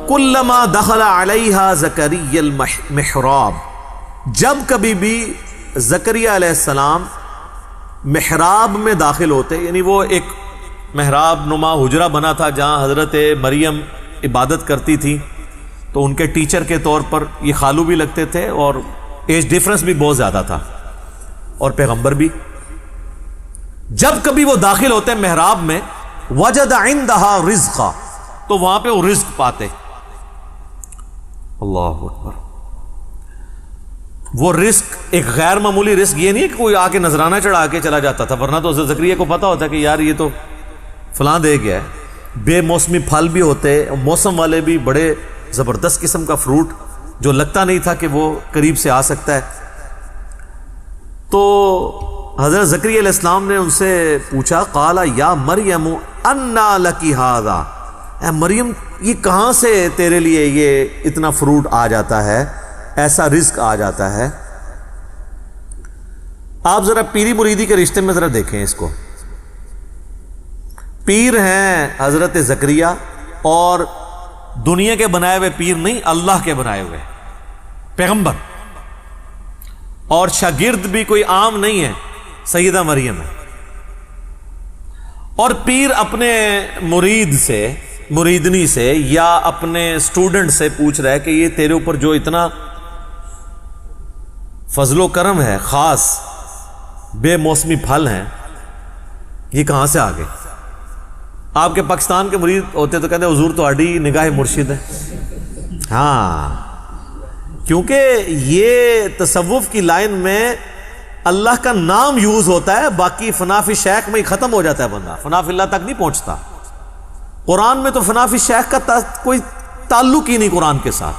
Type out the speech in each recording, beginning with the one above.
کلما دخل علیہا زکریا المحراب، جب کبھی بھی زکریا علیہ السلام محراب میں داخل ہوتے، یعنی وہ ایک محراب نما حجرہ بنا تھا جہاں حضرت مریم عبادت کرتی تھی، تو ان کے ٹیچر کے طور پر یہ خالو بھی لگتے تھے اور ایج ڈیفرنس بھی بہت زیادہ تھا اور پیغمبر بھی۔ جب کبھی وہ داخل ہوتے محراب میں، وجد عندها رزقا، تو وہاں پہ وہ رزق پاتے۔ اللہ اکبر۔ وہ رزق ایک غیر معمولی رزق، یہ نہیں کہ کوئی آ کے نذرانہ چڑھا کے چلا جاتا تھا، ورنہ تو زکریا کو پتا ہوتا کہ یار یہ تو فلاں دے گیا ہے۔ بے موسمی پھل بھی ہوتے، موسم والے بھی، بڑے زبردست قسم کا فروٹ جو لگتا نہیں تھا کہ وہ قریب سے آ سکتا ہے۔ تو حضرت زکریا علیہ السلام نے ان سے پوچھا، قال یا مریم انا لکی ھذا، اے مریم یہ کہاں سے تیرے لیے یہ اتنا فروٹ آ جاتا ہے، ایسا رزق آ جاتا ہے؟ آپ ذرا پیری مریدی کے رشتے میں ذرا دیکھیں اس کو۔ پیر ہیں حضرت زکریا، اور دنیا کے بنائے ہوئے پیر نہیں، اللہ کے بنائے ہوئے پیغمبر، اور شاگرد بھی کوئی عام نہیں ہے، سیدہ مریم ہے۔ اور پیر اپنے مرید سے، مریدنی سے، یا اپنے سٹوڈنٹ سے پوچھ رہا ہے کہ یہ تیرے اوپر جو اتنا فضل و کرم ہے، خاص بے موسمی پھل ہیں، یہ کہاں سے آ گئے؟ آپ کے پاکستان کے مرید ہوتے تو کہتے حضور تہاڈی نگاہ مرشد ہے۔ ہاں، کیونکہ یہ تصوف کی لائن میں اللہ کا نام یوز ہوتا ہے، باقی فنا فی شیخ میں ہی ختم ہو جاتا ہے بندہ، فنا فی اللہ تک نہیں پہنچتا۔ قرآن میں تو فنا فی شیخ کا کوئی تعلق ہی نہیں قرآن کے ساتھ۔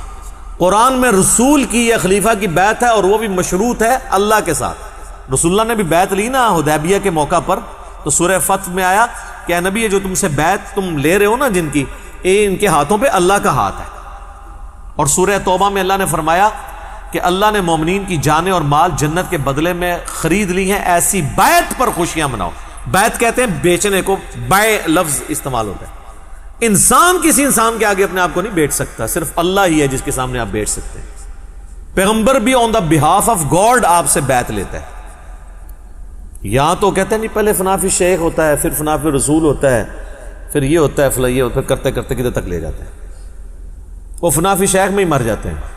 قرآن میں رسول کی یا خلیفہ کی بیعت ہے، اور وہ بھی مشروط ہے اللہ کے ساتھ۔ رسول اللہ نے بھی بیعت لی نا حدیبیہ کے موقع پر، تو سورہ فتح میں آیا کہ اے نبی یہ جو تم سے بیعت تم لے رہے ہو نا جن کی، ان کے ہاتھوں پہ اللہ کا ہاتھ ہے۔ اور سورہ توبہ میں اللہ نے فرمایا کہ اللہ نے مومنین کی جانیں اور مال جنت کے بدلے میں خرید لی ہیں، ایسی بیعت پر خوشیاں مناؤ۔ بیعت کہتے ہیں بیچنے کو، بائے لفظ استعمال ہوتا ہے۔ انسان کسی انسان کے آگے اپنے آپ کو نہیں بیچ سکتا، صرف اللہ ہی ہے جس کے سامنے آپ بیچ سکتے ہیں۔ پیغمبر بھی آن دا بہاف آف گاڈ آپ سے بیعت لیتا ہے۔ یہاں تو کہتے ہیں نہیں، پہلے فنا فی شیخ ہوتا ہے، پھر فنا فی رسول ہوتا ہے، پھر یہ ہوتا ہے، فلاں یہ ہوتا ہے، پھر کرتے کرتے کدھر تک لے جاتے ہیں، وہ فنا فی شیخ میں ہی مر جاتے ہیں۔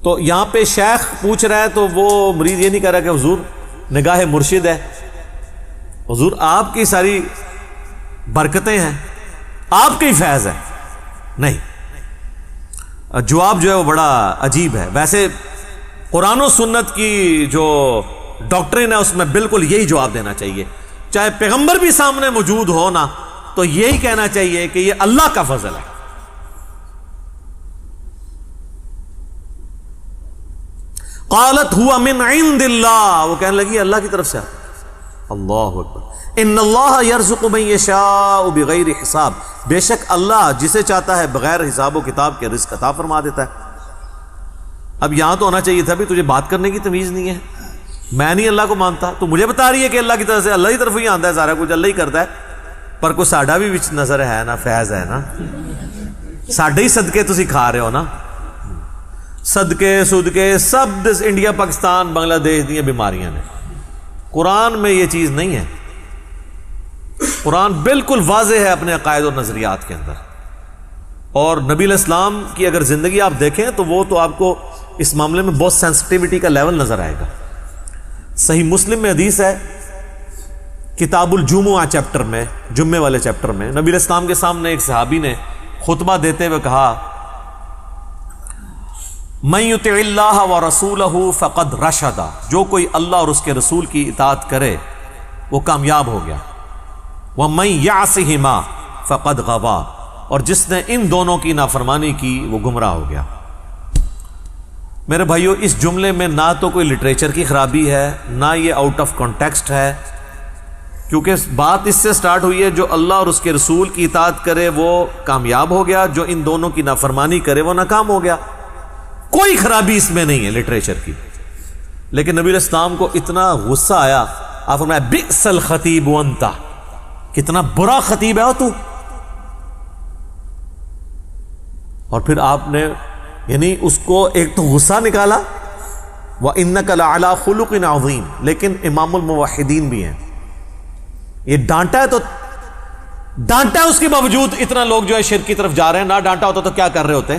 تو یہاں پہ شیخ پوچھ رہا ہے، تو وہ مرید یہ نہیں کہہ رہا کہ حضور نگاہ مرشد ہے، حضور آپ کی ساری برکتیں ہیں، آپ کی فیض ہے، نہیں۔ جواب جو ہے وہ بڑا عجیب ہے۔ ویسے قرآن و سنت کی جو ڈاکٹرین ہے اس میں بالکل یہی جواب دینا چاہیے، چاہے پیغمبر بھی سامنے موجود ہو نا، تو یہی کہنا چاہیے کہ یہ اللہ کا فضل ہے۔ قالت ہوا من عند اللہ، وہ کہنے لگی اللہ کی طرف سے۔ اللہ اکبر۔ ان اللہ یرزق من یشاء بغیر حساب، بے شک اللہ جسے چاہتا ہے بغیر حساب و کتاب کے رزق عطا فرما دیتا ہے۔ اب یہاں تو ہونا چاہیے تھا بھی تجھے بات کرنے کی تمیز نہیں ہے، میں نہیں اللہ کو مانتا، تو مجھے بتا رہی ہے کہ اللہ کی طرف سے، اللہ کی طرف ہی آتا ہے سارا کچھ، اللہ ہی کرتا ہے، پر کوئی ساڈا بھی وچ نظر ہے نا، فیض ہے نا، ساڈے ہی صدقے تسی کھا رہے ہو نا، صدقے صدقے سب انڈیا پاکستان بنگلہ دیش دی بیماریاں نے۔ قرآن میں یہ چیز نہیں ہے، قرآن بالکل واضح ہے اپنے عقائد اور نظریات کے اندر۔ اور نبی علیہ السلام کی اگر زندگی آپ دیکھیں تو وہ تو آپ کو اس معاملے میں بہت سینسٹیوٹی کا لیول نظر آئے گا۔ صحیح مسلم میں حدیث ہے، کتاب الجمعہ چیپٹر میں، جمعے والے چیپٹر میں، نبی علیہ السلام کے سامنے ایک صحابی نے خطبہ دیتے ہوئے کہا، من یطع اللہ ورسولہ فقد رشد، جو کوئی اللہ اور اس کے رسول کی اطاعت کرے وہ کامیاب ہو گیا، ومن یعصہما فقد غوی، اور جس نے ان دونوں کی نافرمانی کی وہ گمراہ ہو گیا۔ میرے بھائیو، اس جملے میں نہ تو کوئی لٹریچر کی خرابی ہے، نہ یہ آؤٹ آف کانٹیکسٹ ہے، کیونکہ بات اس سے سٹارٹ ہوئی ہے جو اللہ اور اس کے رسول کی اطاعت کرے وہ کامیاب ہو گیا، جو ان دونوں کی نافرمانی کرے وہ ناکام ہو گیا۔ کوئی خرابی اس میں نہیں ہے لٹریچر کی۔ لیکن نبی علیہ السلام کو اتنا غصہ آیا، آپ فرمایا بئس الخطیب وانت، کتنا برا خطیب ہے تو. اور پھر آپ نے یعنی اس کو ایک تو غصہ نکالا، وَإِنَّكَ لَعَلَىٰ خُلُقٍ عَظِيمٍ، لیکن امام الموحدین بھی ہیں. یہ ڈانٹا ہے تو ڈانٹا ہے، اس کے باوجود اتنا لوگ جو ہے شرک کی طرف جا رہے ہیں. نہ ڈانٹا ہوتا تو کیا کر رہے ہوتے؟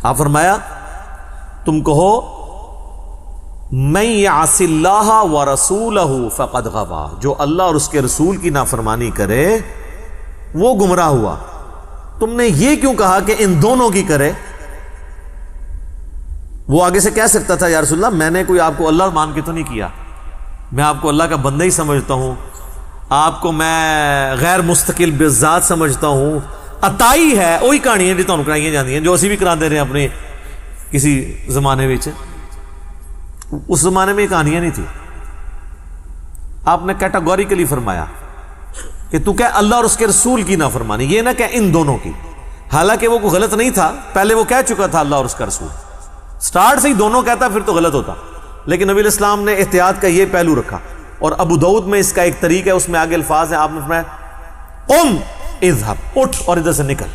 آپ فرمایا تم کہو مَن يَعْصِ اللَّهَ وَرَسُولَهُ فَقَدْ غَوَىٰ، جو اللہ اور اس کے رسول کی نافرمانی کرے وہ گمراہ ہوا. تم نے یہ کیوں کہا کہ ان دونوں کی کرے؟ وہ آگے سے کہہ سکتا تھا یا رسول اللہ میں نے کوئی آپ کو اللہ مان کے تو نہیں کیا، میں آپ کو اللہ کا بندہ ہی سمجھتا ہوں، آپ کو میں غیر مستقل بذات سمجھتا ہوں. عطائی ہے وہی کہانیاں جو تمہیں کرائی جاتی ہیں، جو اسی بھی کرا دے رہے ہیں اپنے کسی زمانے میں. اس زمانے میں یہ کہانیاں نہیں تھی. آپ نے کیٹاگوریکلی فرمایا کہ تو کہہ اللہ اور اس کے رسول کی نافرمانی، یہ نہ کہ ان دونوں کی. حالانکہ وہ کوئی غلط نہیں تھا، پہلے وہ کہہ چکا تھا اللہ اور اس کا رسول. سٹارٹ سے ہی دونوں کہتا پھر تو غلط ہوتا، لیکن نبی الاسلام نے احتیاط کا یہ پہلو رکھا. اور ابو داؤد میں اس کا ایک طریقہ ہے، اس میں آگے الفاظ ہیں. آپ نے فرمایا قم اذهب، اٹھ اور ادھر سے نکل.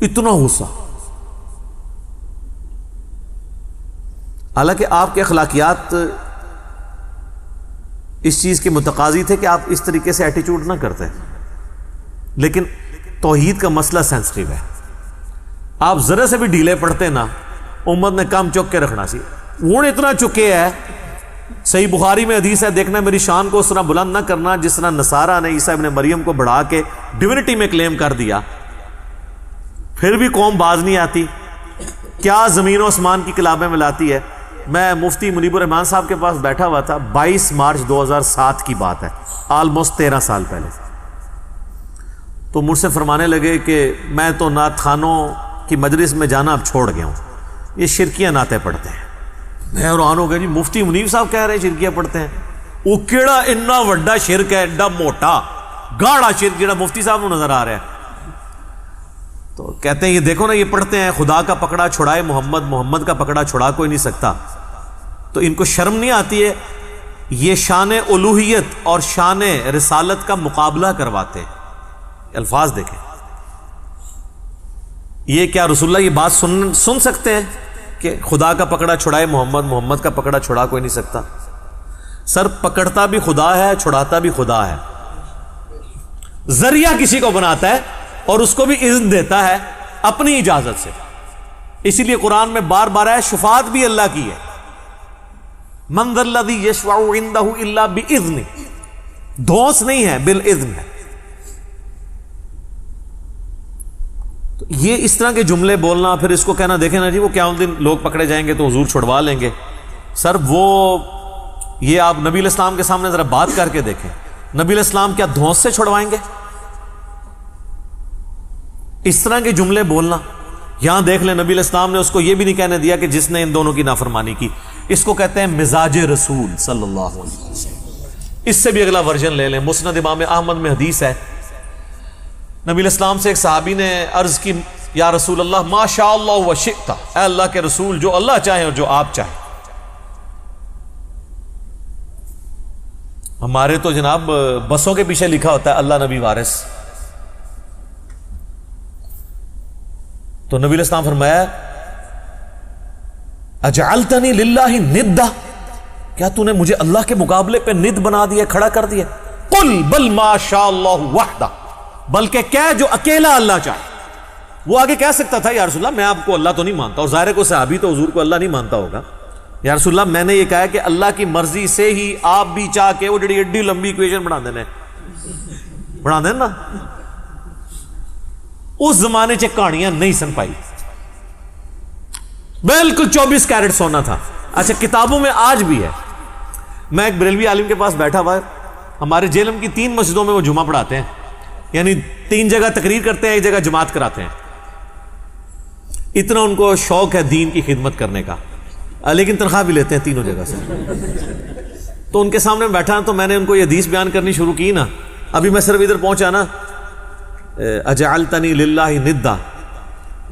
اتنا غصہ. حالانکہ آپ کے اخلاقیات اس چیز کے متقاضی تھے کہ آپ اس طریقے سے ایٹیچیوڈ نہ کرتے، لیکن توحید کا مسئلہ سینسٹیو ہے. آپ ذرا سے بھی ڈھیلے پڑتے نا امت نے کام چک کے رکھنا سی. ہوں اتنا چکے ہے. صحیح بخاری میں حدیث ہے، دیکھنا میری شان کو اس طرح بلند نہ کرنا جس طرح نصارہ نے عیسیٰ ابن مریم کو بڑھا کے ڈیونٹی میں کلیم کر دیا. پھر بھی قوم باز نہیں آتی. کیا زمین و آسمان کی کلابیں ملاتی ہے. میں مفتی منیب الرحمان صاحب کے پاس بیٹھا ہوا تھا، 22 مارچ 2007 کی بات ہے، آلموسٹ 13 سال پہلے. تو مجھ سے فرمانے لگے کہ میں تو نعت خانوں کی مجلس میں جانا اب چھوڑ گیا ہوں، یہ شرکیاں نعتیں پڑھتے ہیں. میں حیران ہو گیا جی، مفتی منیب صاحب کہہ رہے ہیں شرکیاں پڑھتے ہیں. وہ کیڑا اتنا وڈا شرک ہے، ایڈا موٹا گاڑا شرک جڑا مفتی صاحب کو نظر آ رہا ہے. تو کہتے ہیں یہ دیکھو نا، یہ پڑھتے ہیں خدا کا پکڑا چھڑائے محمد، محمد کا پکڑا چھڑا کوئی نہیں سکتا. تو ان کو شرم نہیں آتی ہے؟ یہ شان الوہیت اور شان رسالت کا مقابلہ کرواتے ہیں. الفاظ دیکھیں. یہ کیا رسول اللہ یہ بات سن سکتے ہیں کہ خدا کا پکڑا چھڑائے محمد، محمد کا پکڑا چھڑا کوئی نہیں سکتا؟ سر پکڑتا بھی خدا ہے، چھڑاتا بھی خدا ہے. ذریعہ کسی کو بناتا ہے اور اس کو بھی اذن دیتا ہے اپنی اجازت سے. اسی لیے قرآن میں بار بار ہے شفاعت بھی اللہ کی ہے. من ذا الذی یشفع عندہ الا باذنہ، دھونس نہیں ہے، بالاذن ہے. تو یہ اس طرح کے جملے بولنا، پھر اس کو کہنا دیکھیں نا جی وہ قیامت دن لوگ پکڑے جائیں گے تو حضور چھڑوا لیں گے. سر وہ یہ آپ نبی علیہ السلام کے سامنے ذرا بات کر کے دیکھیں، نبی علیہ السلام کیا دھونس سے چھڑوائیں گے؟ اس طرح کے جملے بولنا. یہاں دیکھ لیں نبی علیہ السلام نے اس کو یہ بھی نہیں کہنے دیا کہ جس نے ان دونوں کی نافرمانی کی. اس کو کہتے ہیں مزاج رسول صلی اللہ علیہ وسلم. اس سے بھی اگلا ورژن لے لیں. مسند امام احمد میں حدیث ہے، نبی علیہ السلام سے ایک صحابی نے عرض کی یا رسول اللہ ما شاء اللہ و شئت، اے اللہ کے رسول جو اللہ چاہے اور جو آپ چاہیں. ہمارے تو جناب بسوں کے پیچھے لکھا ہوتا ہے اللہ نبی وارث. تو نبی علیہ السلام فرمایا اجعلتنی للہ ندا، کیا تو نے مجھے اللہ کے مقابلے پہ ند بنا دیا، کھڑا کر دیا؟ قل بل ما شاء اللہ وحدہ، بلکہ کہہ جو اکیلا اللہ چاہے. وہ آگے کہہ سکتا تھا یا رسول اللہ میں آپ کو اللہ تو نہیں مانتا، اور ظاہر کو صحابی تو حضور کو اللہ نہیں مانتا ہوگا. یا رسول اللہ میں نے یہ کہا کہ اللہ کی مرضی سے ہی آپ بھی چاہ کے وہ جڑی ایڈی لمبی ایکویشن بنا دینا نا. اس زمانے سے کہانیاں نہیں سن پائی، بالکل 24 کیرٹ سونا تھا. اچھا کتابوں میں آج بھی ہے. میں ایک بریلوی عالم کے پاس بیٹھا ہوا ہے، ہمارے جیلم کی 3 مسجدوں میں وہ جمعہ پڑھاتے ہیں، یعنی 3 جگہ تقریر کرتے ہیں، ایک جگہ جماعت کراتے ہیں. اتنا ان کو شوق ہے دین کی خدمت کرنے کا، لیکن تنخواہ بھی لیتے ہیں تینوں جگہ سے. تو ان کے سامنے بیٹھا تو میں نے ان کو یہ حدیث بیان کرنی شروع کی نا. ابھی میں صرف ادھر پہنچا نا اجعلتنی للہ ندا،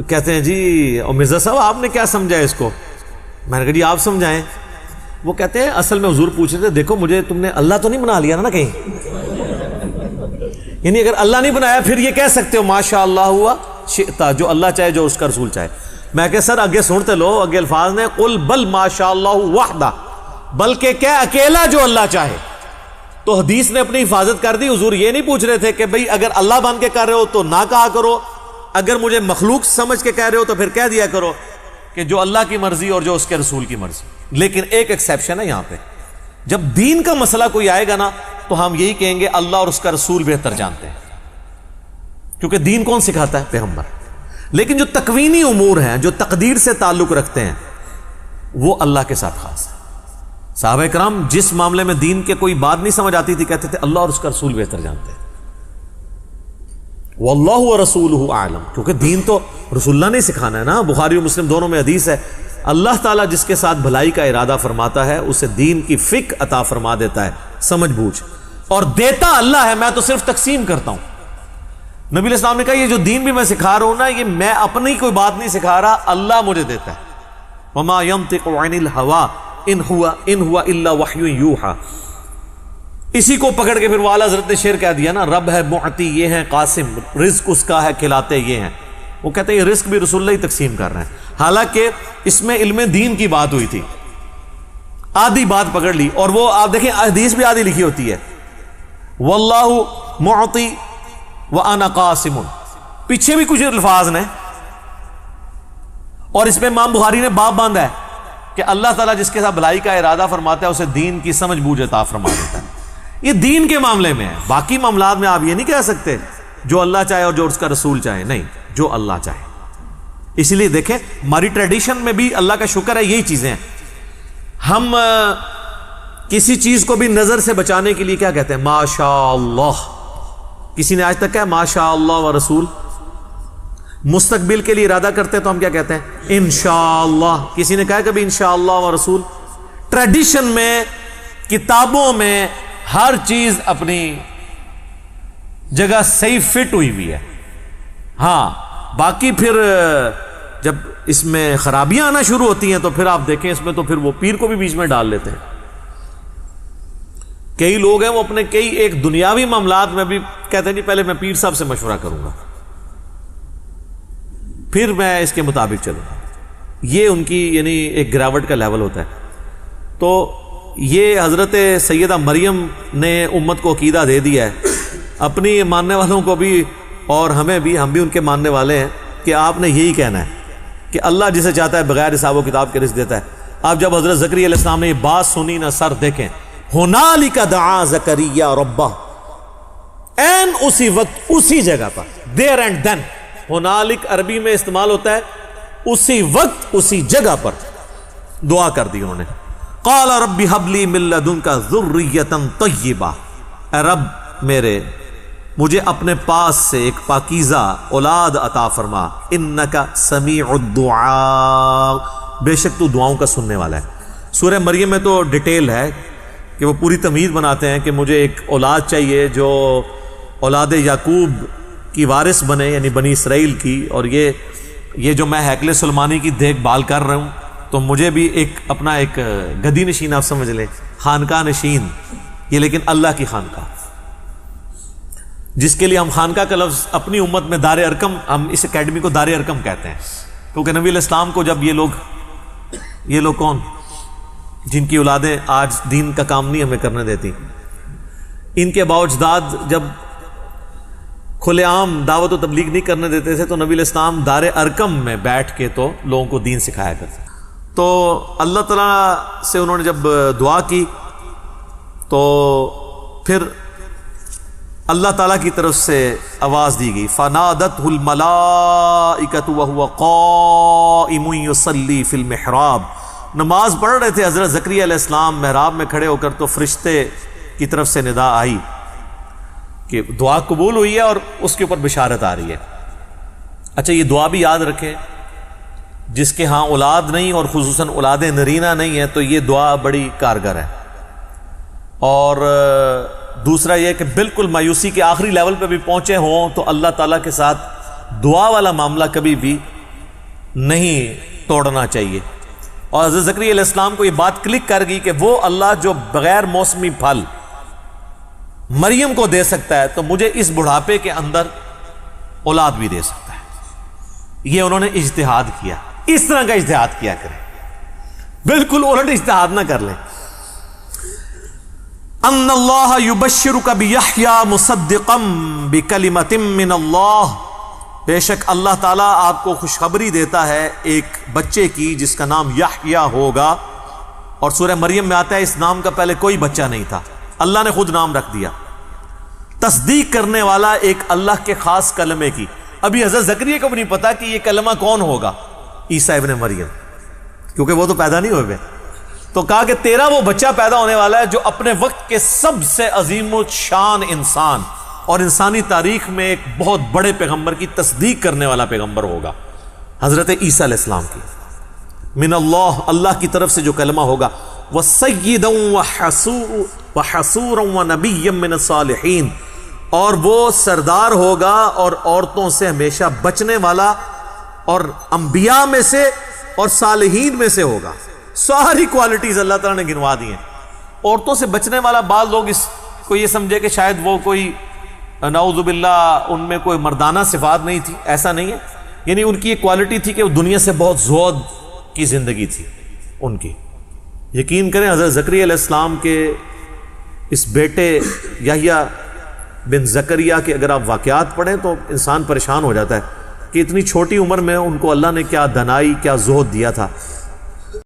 کہتے ہیں جی مرزا صاحب آپ نے کیا سمجھا اس کو؟ میں نے کہا جی آپ سمجھائیں. وہ کہتے ہیں اصل میں حضور پوچھ رہے تھے دیکھو مجھے تم نے اللہ تو نہیں بنا لیا نا کہیں, یعنی اگر اللہ نہیں بنایا پھر یہ کہہ سکتے ہو ماشاء اللہ ہوا شئتا, جو اللہ چاہے جو اس کا رسول چاہے. میں کہ سر اگے سنتے لو, اگے الفاظ نے قل بل ماشاء اللہ وحدہ, بلکہ کیا اکیلا جو اللہ چاہے. تو حدیث نے اپنی حفاظت کر دی. حضور یہ نہیں پوچھ رہے تھے کہ بھئی اگر اللہ بن کے کر رہے ہو تو نہ کہا کرو, اگر مجھے مخلوق سمجھ کے کہہ رہے ہو تو پھر کہہ دیا کرو کہ جو اللہ کی مرضی اور جو اس کے رسول کی مرضی. لیکن ایک ایکسیپشن ہے یہاں پہ, جب دین کا مسئلہ کوئی آئے گا نا تو ہم یہی کہیں گے اللہ اور اس کا رسول بہتر جانتے ہیں, کیونکہ دین کون سکھاتا ہے؟ پیغمبر. لیکن جو تکوینی امور ہیں, جو تقدیر سے تعلق رکھتے ہیں, وہ اللہ کے ساتھ خاص ہے. صحابہ کرام جس معاملے میں دین کے کوئی بات نہیں سمجھ آتی تھی کہتے تھے اللہ اور اس کا رسول بہتر جانتے ہیں, واللہ ورسولہ اعلم, کیونکہ دین تو رسول اللہ نے سکھانا ہے نا. بخاری و مسلم دونوں میں حدیث ہے, اللہ تعالیٰ جس کے ساتھ بھلائی کا ارادہ فرماتا ہے اسے دین کی فقہ عطا فرما دیتا ہے, سمجھ بوجھ, اور دیتا اللہ ہے, میں تو صرف تقسیم کرتا ہوں. نبی علیہ السلام نے کہا یہ جو دین بھی میں سکھا رہا ہوں نا, یہ میں اپنی کوئی بات نہیں سکھا رہا, اللہ مجھے دیتا ہے. وما ينطق عن الهوى ان هو الا وحی یوحى. اسی کو پکڑ کے پھر والا حضرت نے شعر کہہ دیا نا, رب ہے معطی یہ ہے قاسم, رزق اس کا ہے کھلاتے یہ ہیں. وہ کہتے ہیں یہ رزق بھی رسول اللہ ہی تقسیم کر رہے ہیں, حالانکہ اس میں علم دین کی بات ہوئی تھی, آدھی بات پکڑ لی. اور وہ آپ دیکھیں حدیث بھی آدھی لکھی ہوتی ہے, واللہ معطی وانا قاسم, پیچھے بھی کچھ الفاظ نے, اور اس میں امام بخاری نے باب باندھا ہے کہ اللہ تعالیٰ جس کے ساتھ بھلائی کا ارادہ فرماتا ہے اسے دین کی سمجھ بوجھ عطا فرما دیتا ہے. یہ دین کے معاملے میں ہے, باقی معاملات میں آپ یہ نہیں کہہ سکتے جو اللہ چاہے اور جو اس کا رسول چاہے, نہیں, جو اللہ چاہے. اس لیے دیکھیں ہماری ٹریڈیشن میں بھی اللہ کا شکر ہے یہی چیزیں ہیں. ہم کسی چیز کو بھی نظر سے بچانے کے لیے کیا کہتے ہیں؟ ماشاء اللہ. کسی نے آج تک کہا ماشاء اللہ و رسول؟ مستقبل کے لیے ارادہ کرتے ہیں تو ہم کیا کہتے ہیں؟ انشاءاللہ. کسی نے کہا کبھی انشاءاللہ و رسول؟ ٹریڈیشن میں, کتابوں میں ہر چیز اپنی جگہ صحیح فٹ ہوئی ہوئی ہے. ہاں باقی پھر جب اس میں خرابیاں آنا شروع ہوتی ہیں تو پھر آپ دیکھیں اس میں تو پھر وہ پیر کو بھی بیچ میں ڈال لیتے ہیں. کئی لوگ ہیں وہ اپنے کئی ایک دنیاوی معاملات میں بھی کہتے ہیں جی پہلے میں پیر صاحب سے مشورہ کروں گا پھر میں اس کے مطابق چلوں گا. یہ ان کی یعنی ایک گراوٹ کا لیول ہوتا ہے. تو یہ حضرت سیدہ مریم نے امت کو عقیدہ دے دیا ہے, اپنی ماننے والوں کو بھی اور ہمیں بھی, ہم بھی ان کے ماننے والے ہیں کہ آپ نے یہی کہنا ہے کہ اللہ جسے چاہتا ہے بغیر حساب و کتاب کے رزق دیتا ہے. آپ جب حضرت زکریا علیہ السلام نے یہ بات سنی نا, سر دیکھیں, ہنالک دعا زکریا ربہ, این اسی وقت اسی جگہ پر, دیر اینڈ دین. ہنالک عربی میں استعمال ہوتا ہے اسی وقت اسی جگہ پر دعا کر دی انہوں نے. قال رب هب لي من لدنك ذرية طیبہ, اے رب میرے مجھے اپنے پاس سے ایک پاکیزہ اولاد عطا فرما, انک سمیع الدعاء, بے شک تو دعاؤں کا سننے والا ہے. سورہ مریم میں تو ڈیٹیل ہے کہ وہ پوری تمہید بناتے ہیں کہ مجھے ایک اولاد چاہیے جو اولاد یعقوب کی وارث بنے, یعنی بنی اسرائیل کی. اور یہ جو میں ہیکل سلمانی کی دیکھ بھال کر رہا ہوں تو مجھے بھی ایک اپنا ایک گدی نشین آپ سمجھ لیں, خانقاہ نشین, یہ لیکن اللہ کی خانقاہ, جس کے لیے ہم خانقاہ کا لفظ اپنی امت میں دار ارکم, ہم اس اکیڈمی کو دار ارکم کہتے ہیں, کیونکہ نبی علیہ السلام کو جب یہ لوگ کون جن کی اولادیں آج دین کا کام نہیں ہمیں کرنے دیتی, ان کے باوجداد جب کھلے عام دعوت و تبلیغ نہیں کرنے دیتے تھے تو نبی علیہ السلام دار ارکم میں بیٹھ کے تو لوگوں کو دین سکھایا کرتے. تو اللہ تعالیٰ سے انہوں نے جب دعا کی تو پھر اللہ تعالیٰ کی طرف سے آواز دی گئی, فنادتہ الملائکۃ وہو قائم یصلی فی المحراب. نماز پڑھ رہے تھے حضرت زکریا علیہ السلام محراب میں کھڑے ہو کر, تو فرشتے کی طرف سے ندا آئی کہ دعا قبول ہوئی ہے اور اس کے اوپر بشارت آ رہی ہے. اچھا یہ دعا بھی یاد رکھیں, جس کے ہاں اولاد نہیں اور خصوصاً اولاد نرینہ نہیں ہے تو یہ دعا بڑی کارگر ہے. اور دوسرا یہ کہ بالکل مایوسی کے آخری لیول پہ بھی پہنچے ہوں تو اللہ تعالیٰ کے ساتھ دعا والا معاملہ کبھی بھی نہیں توڑنا چاہیے. اور حضرت زکریا علیہ السلام کو یہ بات کلک کر گئی کہ وہ اللہ جو بغیر موسمی پھل مریم کو دے سکتا ہے تو مجھے اس بڑھاپے کے اندر اولاد بھی دے سکتا ہے. یہ انہوں نے اجتہاد کیا. اس طرح کا اجتہاد کیا کریں, بالکل الٹ اجتہاد نہ کر لیں. ان اللہ یبشرک بیحییٰ مصدقا بکلمۃ من اللہ, بے شک اللہ تعالیٰ آپ کو خوشخبری دیتا ہے ایک بچے کی جس کا نام یحییٰ ہوگا. اور سورہ مریم میں آتا ہے اس نام کا پہلے کوئی بچہ نہیں تھا, اللہ نے خود نام رکھ دیا. تصدیق کرنے والا ایک اللہ کے خاص کلمے کی. ابھی حضرت زکریا کو بھی نہیں پتا کہ یہ کلمہ کون ہوگا, عیسیٰ ابن مریم, کیونکہ وہ تو پیدا نہیں ہوئے. تو کہا کہ تیرا وہ بچہ پیدا ہونے والا ہے جو اپنے وقت کے سب سے عظیم الشان انسان اور انسانی تاریخ میں ایک بہت بڑے پیغمبر کی تصدیق کرنے والا پیغمبر ہوگا, حضرت عیسیٰ علیہ السلام کی. من اللہ, اللہ کی طرف سے جو کلمہ ہوگا. وَسَيِّدًا وَحَصُورًا وَنَبِيًّا مِّنَ الصَّالِحِينَ, اور وہ سردار ہوگا اور عورتوں سے ہمیشہ بچنے والا اور انبیاء میں سے اور صالحین میں سے ہوگا. ساری کوالٹیز اللہ تعالیٰ نے گنوا دی ہیں. عورتوں سے بچنے والا, بعض لوگ اس کو یہ سمجھے کہ شاید وہ کوئی نعوذ باللہ ان میں کوئی مردانہ صفات نہیں تھی. ایسا نہیں ہے, یعنی ان کی ایک کوالٹی تھی کہ وہ دنیا سے بہت زہد کی زندگی تھی ان کی. یقین کریں حضرت زکریا علیہ السلام کے اس بیٹے یحییٰ بن زکریا کے اگر آپ واقعات پڑھیں تو انسان پریشان ہو جاتا ہے کہ اتنی چھوٹی عمر میں ان کو اللہ نے کیا دنائی, کیا زہد دیا تھا.